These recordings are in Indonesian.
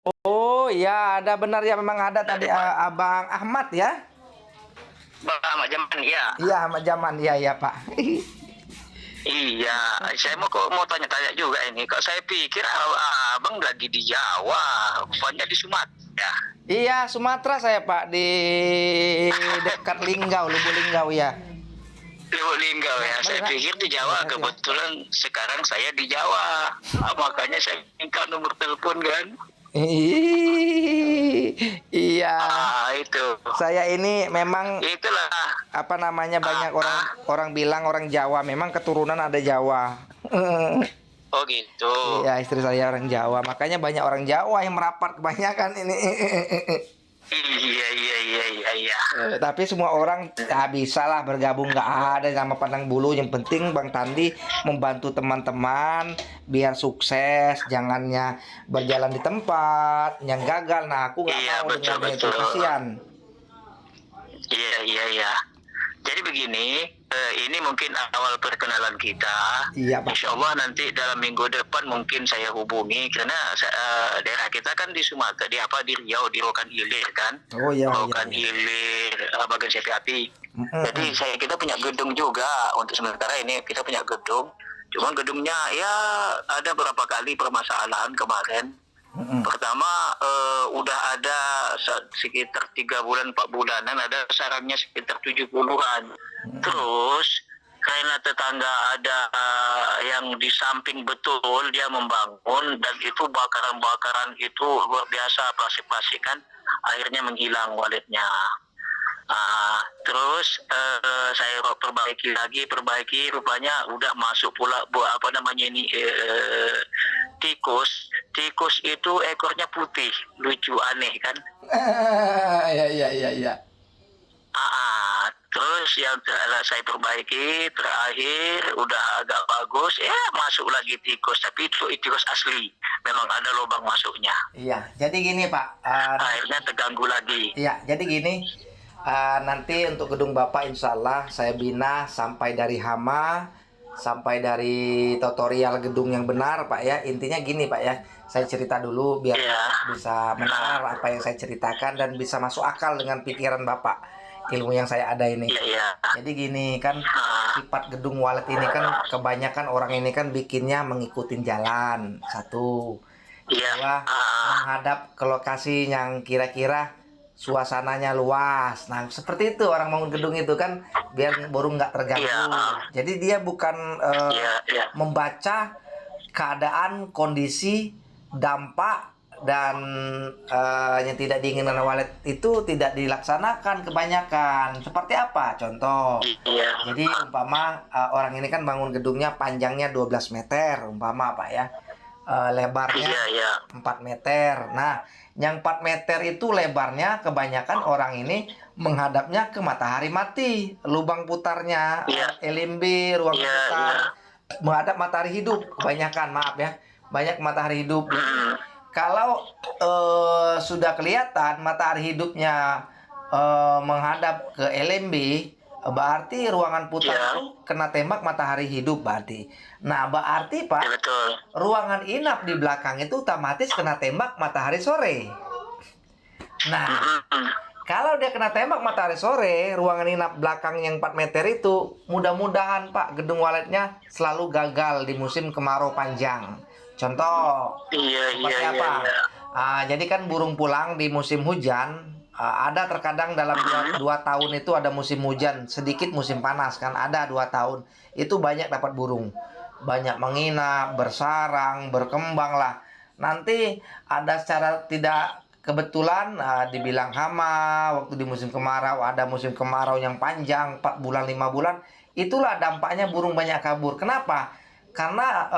Oh iya, ada benar ya, memang ada tadi Dari Pak Abang Ahmad ya. Bang Ahmad Jaman ya. Iya, Ahmad Jaman, iya iya Pak. Iya, saya mau tanya-tanya juga ini. Kok saya pikir abang lagi di Jawa, rupanya di Sumatera. Iya, Sumatera saya Pak, di dekat Linggau, Lubuk Linggau ya. Lubuk Linggau Nah, ya. mari Saya Pak. pikir di Terima Jawa. kasih ya. Kebetulan sekarang saya di Jawa. Makanya saya minta nomor telepon kan. Iya, Itu. saya ini memang Itulah. apa namanya, Ah, banyak orang ah. orang bilang orang Jawa, memang keturunan ada Jawa. Oh gitu. Iya, istri saya orang Jawa, makanya banyak orang Jawa yang merapat kebanyakan ini. Iya, iya, iya, iya, iya. Tapi semua orang bisa lah bergabung, nggak ada nama pandang bulu. Yang penting Bang Tandi membantu teman-teman biar sukses, jangannya berjalan di tempat yang gagal. Nah, aku nggak Iya, mau betul, dengarnya itu, betul. kasihan. Iya, iya, iya. Jadi begini, ini mungkin awal perkenalan kita. Iya Pak. Insya Allah nanti dalam minggu depan mungkin saya hubungi karena daerah kita kan di Sumatera, di Riau, di Rokan Hilir kan, Oh iya iya Rokan iya. Hilir, bagian Sepi Api. Jadi Mm-mm. kita punya gedung juga untuk sementara ini kita punya gedung. Cuma gedungnya ya ada berapa kali permasalahan kemarin. Mm-mm. Pertama udah ada sekitar 3 bulan 4 bulanan ada sarangnya sekitar 70-an. Terus karena tetangga ada yang di samping betul dia membangun dan itu bakaran-bakaran itu luar biasa plastik-plastikan akhirnya menghilang walletnya. Terus saya perbaiki rupanya udah masuk pula apa namanya ini tikus. Tikus itu ekornya putih, lucu aneh kan. Iya iya iya iya. Terus yang saya perbaiki terakhir udah agak bagus, ya masuk lagi tikus, tapi itu tikus asli, memang ada lubang masuknya. Iya, jadi gini Pak. Akhirnya terganggu lagi. Iya, jadi gini. Nanti untuk gedung Bapak insya Allah saya bina sampai dari hama, sampai dari tutorial gedung yang benar Pak ya. Intinya gini Pak ya, saya cerita dulu biar Iya. Bapak bisa mendengar apa yang saya ceritakan dan bisa masuk akal dengan pikiran Bapak, ilmu yang saya ada ini. Iya, iya. Jadi gini kan, Ah, sifat gedung walet ini kan kebanyakan orang ini kan bikinnya mengikutin jalan. Satu, iya. kedua, menghadap ke lokasi yang kira-kira suasananya luas. Nah, seperti itu orang bangun gedung itu kan biar burung nggak Iya. terganggu. Jadi dia bukan Iya, iya. membaca keadaan, kondisi, dampak dan yang tidak diinginkan walet itu tidak dilaksanakan kebanyakan. Seperti apa? Contoh. Iya. Jadi umpama orang ini kan bangun gedungnya panjangnya 12 meter umpama Pak ya. Lebarnya Iya, iya. 4 meter. Nah, yang 4 meter itu lebarnya kebanyakan orang ini menghadapnya ke matahari mati. Lubang putarnya Iya. LMB, ruang Iya, putar iya. menghadap matahari hidup kebanyakan, maaf ya. Banyak matahari hidup. Jadi Hmm. kalau sudah kelihatan matahari hidupnya menghadap ke LMB, berarti ruangan putar Iya. itu kena tembak matahari hidup berarti. Nah, berarti Pak, Iya, betul. ruangan inap di belakang itu otomatis kena tembak matahari sore. Nah, Hmm. kalau dia kena tembak matahari sore, ruangan inap belakang yang 4 meter itu, mudah-mudahan Pak, gedung waletnya selalu gagal di musim kemarau panjang. Contoh, Iya, iya, seperti iya, apa? iya. Jadi kan burung pulang di musim hujan, ada terkadang dalam dua tahun itu ada musim hujan, sedikit musim panas kan, ada 2 tahun. Itu banyak dapat burung. Banyak menginap, bersarang, berkembang lah. Nanti ada secara tidak kebetulan dibilang hama waktu di musim kemarau, ada musim kemarau yang panjang 4 bulan 5 bulan, itulah dampaknya burung banyak kabur. Kenapa? Karena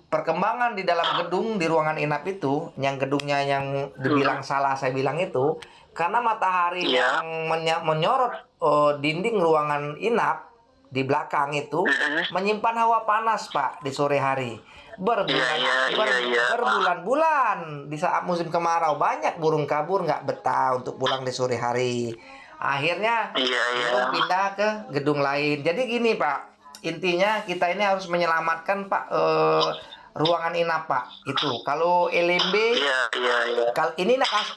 perkembangan di dalam gedung di ruangan inap itu, yang gedungnya yang dibilang salah saya bilang itu, karena matahari Iya. yang menyorot dinding ruangan inap di belakang itu Hmm. menyimpan hawa panas Pak di sore hari. Iya, iya, iya, iya. Berbulan-bulan di saat musim kemarau banyak burung kabur nggak betah untuk pulang di sore hari. Akhirnya Iya, iya. burung pindah ke gedung lain. Jadi gini Pak, intinya kita ini harus menyelamatkan Pak ruangan inap Pak. Itu kalau LMB, Iya, iya, iya.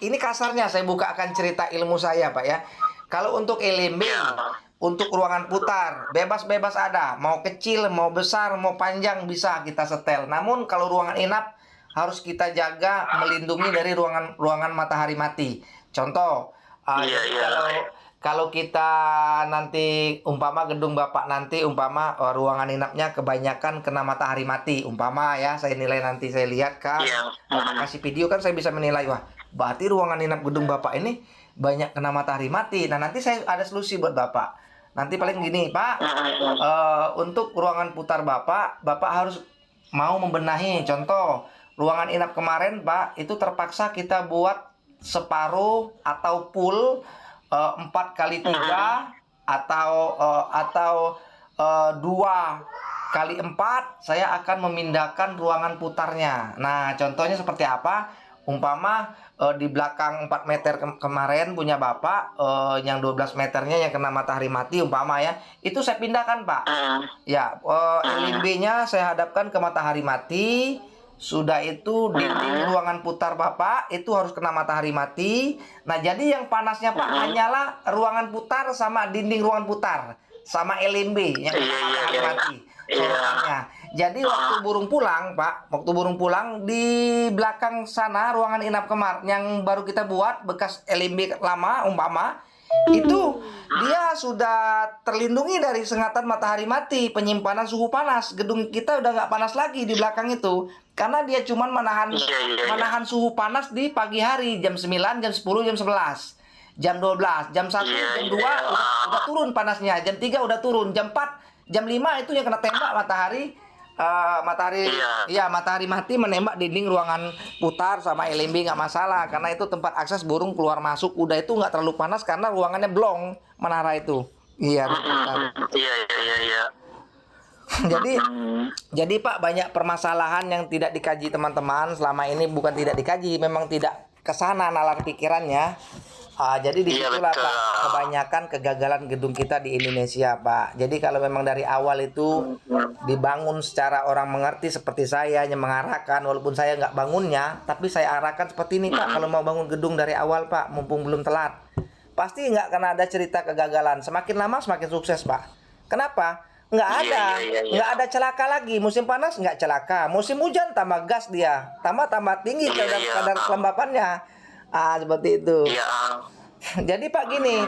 ini kasarnya saya bukakan cerita ilmu saya Pak ya. Kalau untuk LMB, Ya. untuk ruangan putar bebas-bebas ada, mau kecil, mau besar, mau panjang bisa kita setel. Namun kalau ruangan inap harus kita jaga melindungi dari ruangan matahari mati. Contoh, Iya, jadi iya. kalau kita nanti umpama gedung Bapak nanti umpama ruangan inapnya kebanyakan kena matahari mati umpama ya, saya nilai nanti saya lihat kan, Iya. Bapak kasih video kan saya bisa menilai, wah berarti ruangan inap gedung Bapak ini banyak kena matahari mati. Nah nanti saya ada solusi buat Bapak. Nanti paling gini Pak, untuk ruangan putar Bapak harus mau membenahi. Contoh ruangan inap kemarin Pak itu terpaksa kita buat separuh atau full 4x3 atau 2x4. Saya akan memindahkan ruangan putarnya. Nah contohnya seperti apa, umpama di belakang 4 meter kemarin punya Bapak, yang 12 meternya yang kena matahari mati umpama ya, itu saya pindahkan Pak ya, LMB-nya saya hadapkan ke matahari mati. Sudah itu dinding ruangan putar Bapak itu harus kena matahari mati. Nah jadi yang panasnya Pak hanyalah ruangan putar sama dinding ruangan putar sama LMB yang kena matahari mati sorotannya. Jadi waktu burung pulang Pak, waktu burung pulang di belakang sana ruangan inap kemarin yang baru kita buat bekas LMB lama umpama, itu dia sudah terlindungi dari sengatan matahari mati, penyimpanan suhu panas. Gedung kita udah nggak panas lagi di belakang itu karena dia cuman menahan suhu panas di pagi hari jam 9, jam 10, jam 11, jam 12, jam 1, jam 2 udah turun panasnya, jam 3 udah turun, jam 4, jam 5 itu yang kena tembak matahari. Matahari mati menembak dinding ruangan putar sama LMB nggak masalah karena itu tempat akses burung keluar masuk, udah itu nggak terlalu panas karena ruangannya blong menara itu. Iya. Iya. Jadi Pak banyak permasalahan yang tidak dikaji teman-teman selama ini, bukan tidak dikaji, memang tidak kesana nalar pikirannya. Jadi disitulah Pak kebanyakan kegagalan gedung kita di Indonesia Pak. Jadi kalau memang dari awal itu dibangun secara orang mengerti seperti saya yang mengarahkan, walaupun saya nggak bangunnya, tapi saya arahkan seperti ini Pak. Kalau mau bangun gedung dari awal Pak, mumpung belum telat, pasti nggak akan ada cerita kegagalan. Semakin lama semakin sukses Pak. Kenapa? Nggak ada celaka lagi. Musim panas nggak celaka, musim hujan tambah gas dia, tambah tinggi kadar kelembapannya. Seperti itu. Jadi Pak gini,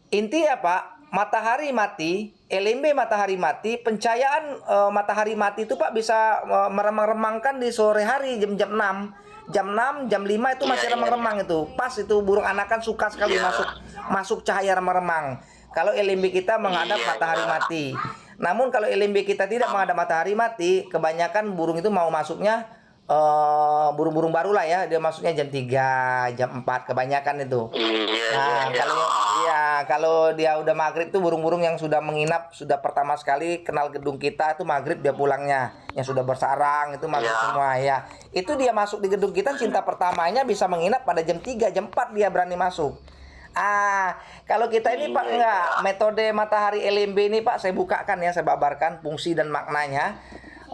intinya Pak, matahari mati, LMB matahari mati, pencahayaan matahari mati itu Pak bisa meremang-remangkan di sore hari jam 6. Jam 6, jam 5 itu masih remang-remang itu. Pas itu burung anakan suka sekali masuk cahaya remang-remang. Kalau LMB kita menghadap matahari mati. Namun kalau LMB kita tidak menghadap matahari mati, kebanyakan burung itu mau masuknya burung-burung baru lah ya, dia masuknya jam 3, jam 4 kebanyakan itu. Nah, kalau dia udah maghrib tuh burung-burung yang sudah menginap, sudah pertama sekali kenal gedung kita itu maghrib dia pulangnya, yang sudah bersarang itu maghrib semua ya. Itu dia masuk di gedung kita, cinta pertamanya bisa menginap pada jam 3, jam 4 dia berani masuk. Kalau kita ini Pak enggak, metode matahari LMB ini Pak saya bukakan ya, saya babarkan fungsi dan maknanya.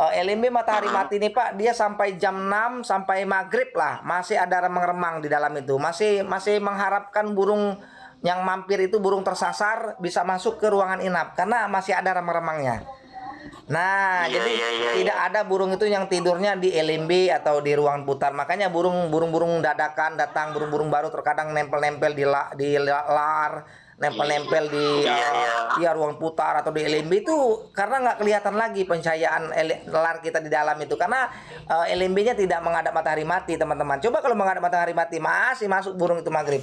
LMB matahari mati ini Pak, dia sampai jam 6 sampai maghrib lah masih ada remang-remang di dalam itu, masih mengharapkan burung yang mampir itu, burung tersasar bisa masuk ke ruangan inap karena masih ada remang-remangnya. Nah, jadi tidak ada burung itu yang tidurnya di LMB atau di ruangan putar. Makanya burung-burung dadakan datang, burung-burung baru terkadang nempel-nempel di lar, nempel-nempel di ruang putar atau di LMB itu karena nggak kelihatan lagi pencahayaan lar kita di dalam itu karena LMB-nya tidak menghadap matahari mati teman-teman. Coba kalau menghadap matahari mati masih masuk burung itu maghrib.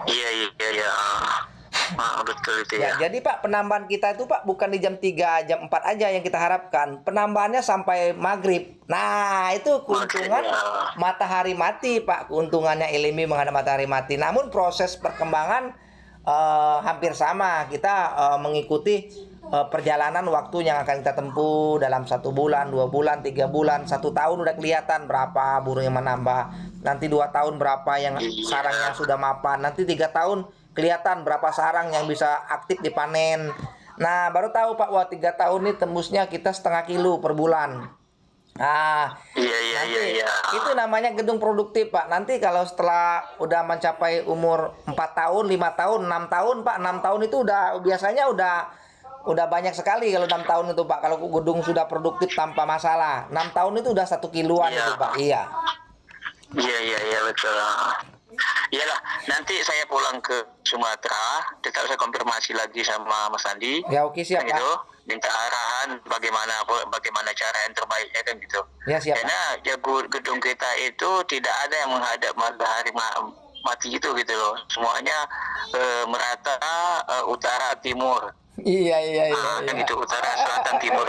Iya. Betul itu ya. Jadi Pak penambahan kita itu Pak bukan di jam 3, jam 4 aja yang kita harapkan, penambahannya sampai maghrib. Nah itu keuntungan matahari mati Pak, keuntungannya LMB menghadap matahari mati. Namun proses perkembangan hampir sama, kita mengikuti perjalanan waktu yang akan kita tempuh dalam 1 bulan, 2 bulan, 3 bulan, 1 tahun udah kelihatan berapa burung yang menambah. Nanti 2 tahun berapa yang sarangnya sudah mapan. Nanti 3 tahun kelihatan berapa sarang yang bisa aktif dipanen. Nah baru tahu Pak, wah 3 tahun ini tembusnya kita 0,5 kilo per bulan. Nah, Iya, iya, nanti iya, iya. itu namanya gedung produktif, Pak. Nanti kalau setelah udah mencapai umur 4 tahun, 5 tahun, 6 tahun, Pak. 6 tahun itu udah biasanya udah banyak sekali kalau 6 tahun itu, Pak. Kalau gedung sudah produktif tanpa masalah. 6 tahun itu udah 1 kiloan Iya, itu, Pak. Iya. iya, iya, iya, betul. Iyalah, nanti saya pulang ke Sumatera, tetap saya konfirmasi lagi sama Mas Andi, Ya, oke, kan siap, Pak. gitu, minta arahan bagaimana cara yang terbaiknya kan gitu. Ya, siap, Pak. Karena ya, gedung kita itu tidak ada yang menghadap matahari mati gitu loh. Semuanya merata, utara timur. Iya, iya, iya, Ah, kan iya. gitu, utara selatan timur,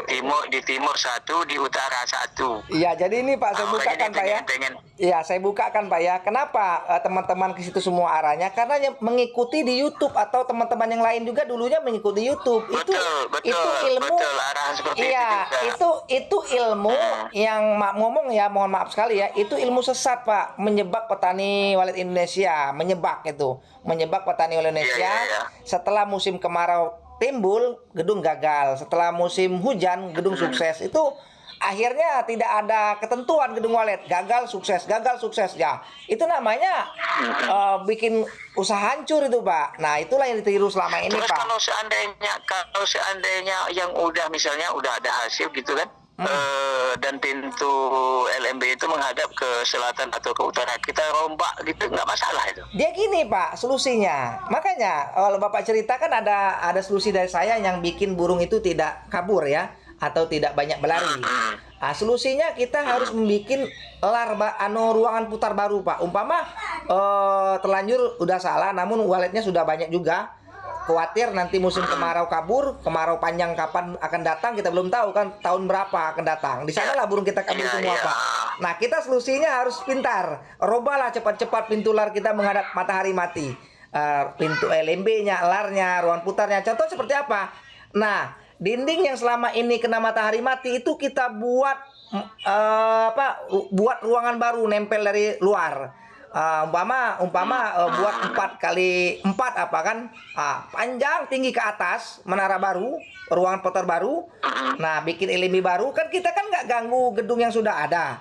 di timur satu, di utara satu. Iya, jadi ini Pak, saya Ah, makanya bukakan dia Pak ya. pengen Iya, saya bukakan Pak ya. Kenapa teman-teman ke situ semua arahnya? Karena yang mengikuti di YouTube atau teman-teman yang lain juga dulunya mengikuti YouTube. betul, Itu betul, ilmu. betul, arahan seperti itu Iya, juga. itu ilmu yang ngomong ya, mohon maaf sekali ya, itu ilmu sesat Pak, menyebab petani walet Indonesia, menyebab petani walet Iya, Indonesia. iya, iya. Setelah musim kemarau timbul, gedung gagal. Setelah musim hujan, gedung sukses. Itu akhirnya tidak ada ketentuan gedung walet, gagal sukses ya. Itu namanya bikin usaha hancur itu Pak. Nah itulah yang ditiru selama ini Terus Pak. kalau seandainya yang udah misalnya udah ada hasil gitu kan, dan pintu LMB itu menghadap ke selatan atau ke utara, kita rombak gitu nggak masalah itu. Dia gini Pak, solusinya. Makanya kalau Bapak cerita kan ada solusi dari saya yang bikin burung itu tidak kabur ya, atau tidak banyak berlari. Nah, solusinya kita harus membuat ruangan putar baru Pak. Umpama terlanjur udah salah, namun waletnya sudah banyak juga. Khawatir nanti musim kemarau kabur, kemarau panjang kapan akan datang kita belum tahu kan, tahun berapa akan datang. Di sanalah burung kita kabur Iya, semua iya. Pak. Nah kita solusinya harus pintar. Robahlah cepat-cepat pintu lar kita menghadap matahari mati. Pintu LMB-nya, larnya, ruang putarnya. Contoh seperti apa? Nah dinding yang selama ini kena matahari mati itu kita buat ruangan baru nempel dari luar. Umpama buat 4x4 apa kan, panjang tinggi ke atas, menara baru, ruangan putar baru. Nah bikin LMB baru kan, kita kan nggak ganggu gedung yang sudah ada.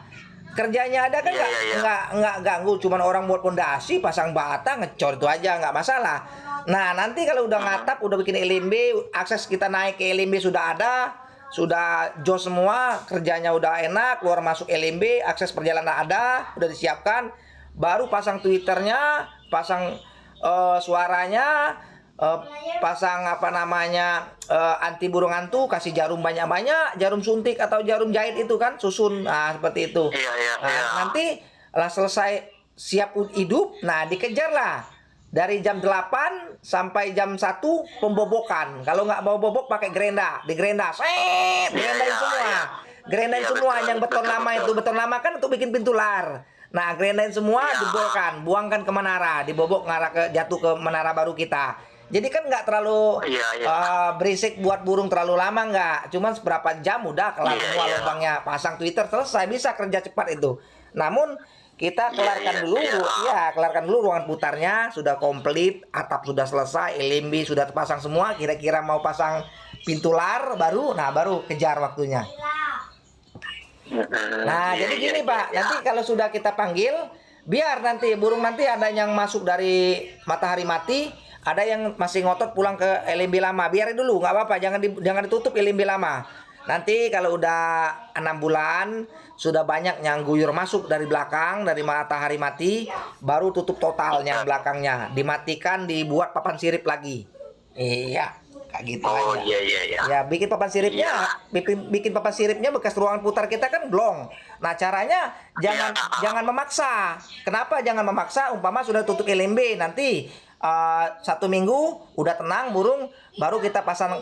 Kerjanya ada kan, Iya, iya, iya. nggak ganggu, cuman orang buat pondasi, pasang bata, ngecor itu aja, nggak masalah. Nah nanti kalau udah ngatap, udah bikin LMB, akses kita naik ke LMB sudah ada, sudah jos semua, kerjanya udah enak, keluar masuk LMB, akses perjalanan ada, udah disiapkan. Baru pasang Twitternya, pasang suaranya, pasang anti burung hantu, kasih jarum banyak-banyak, jarum suntik atau jarum jahit itu kan, susun, nah seperti itu. Iya, iya, Nah, iya. nanti lah selesai siap hidup, nah dikejarlah dari jam 8 sampai jam 1 pembobokan. Kalau nggak mau bobok pakai gerenda, digerenda, gerendain iya, semua. iya. Gerendain Iya, semua betul, yang beton betul, lama betul. itu, beton lama kan untuk bikin pintu lar. Nah, gerendain semua, Iya. jebolkan, buangkan ke menara, dibobok jatuh ke menara baru kita. Jadi kan nggak terlalu Iya, iya. berisik buat burung terlalu lama nggak. Cuman seberapa jam udah kelar Iya, semua iya. lubangnya, pasang Twitter selesai, bisa kerja cepat itu. Namun kita kelarkan dulu ruangan putarnya sudah komplit, atap sudah selesai, LMB sudah terpasang semua, kira-kira mau pasang pintu lar baru, nah baru kejar waktunya. Nah, Iya, jadi iya, gini iya, Pak, iya. nanti kalau sudah kita panggil, biar nanti burung nanti ada yang masuk dari matahari mati, ada yang masih ngotot pulang ke LMB lama, biarin dulu, nggak apa-apa, jangan ditutup LMB lama. Nanti kalau udah 6 bulan, sudah banyak yang guyur masuk dari belakang, dari matahari mati, baru tutup totalnya belakangnya, dimatikan, dibuat papan sirip lagi. Iya, kayak gitu Oh, aja. iya, iya, iya. Ya, bikin papan siripnya, bikin papan siripnya bekas ruangan putar kita kan blong. Nah, caranya jangan memaksa. Kenapa jangan memaksa? Umpama sudah tutup LMB, nanti 1 minggu udah tenang burung, baru kita pasang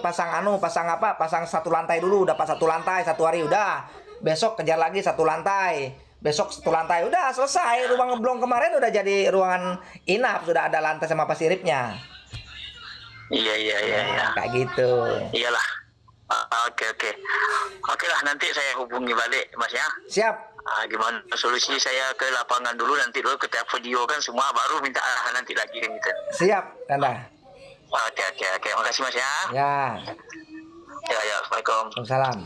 satu lantai dulu, dapat satu lantai, 1 hari udah. Besok kejar lagi 1 lantai. Besok 1 lantai udah selesai. Ruang blong kemarin udah jadi ruangan inap, sudah ada lantai sama pasiripnya. Iya, iya, iya, iya. Kayak gitu. Iyalah. Oke, oke. Oke lah, nanti saya hubungi balik, Mas ya. Siap. Gimana solusi, saya ke lapangan dulu, nanti dulu ke video kan semua, baru minta arahan nanti lagi kan gitu. Siap, Tanda. Oke, oke, oke. Makasih Mas ya. Ya. Ya, ya. Assalamualaikum. Waalaikumsalam.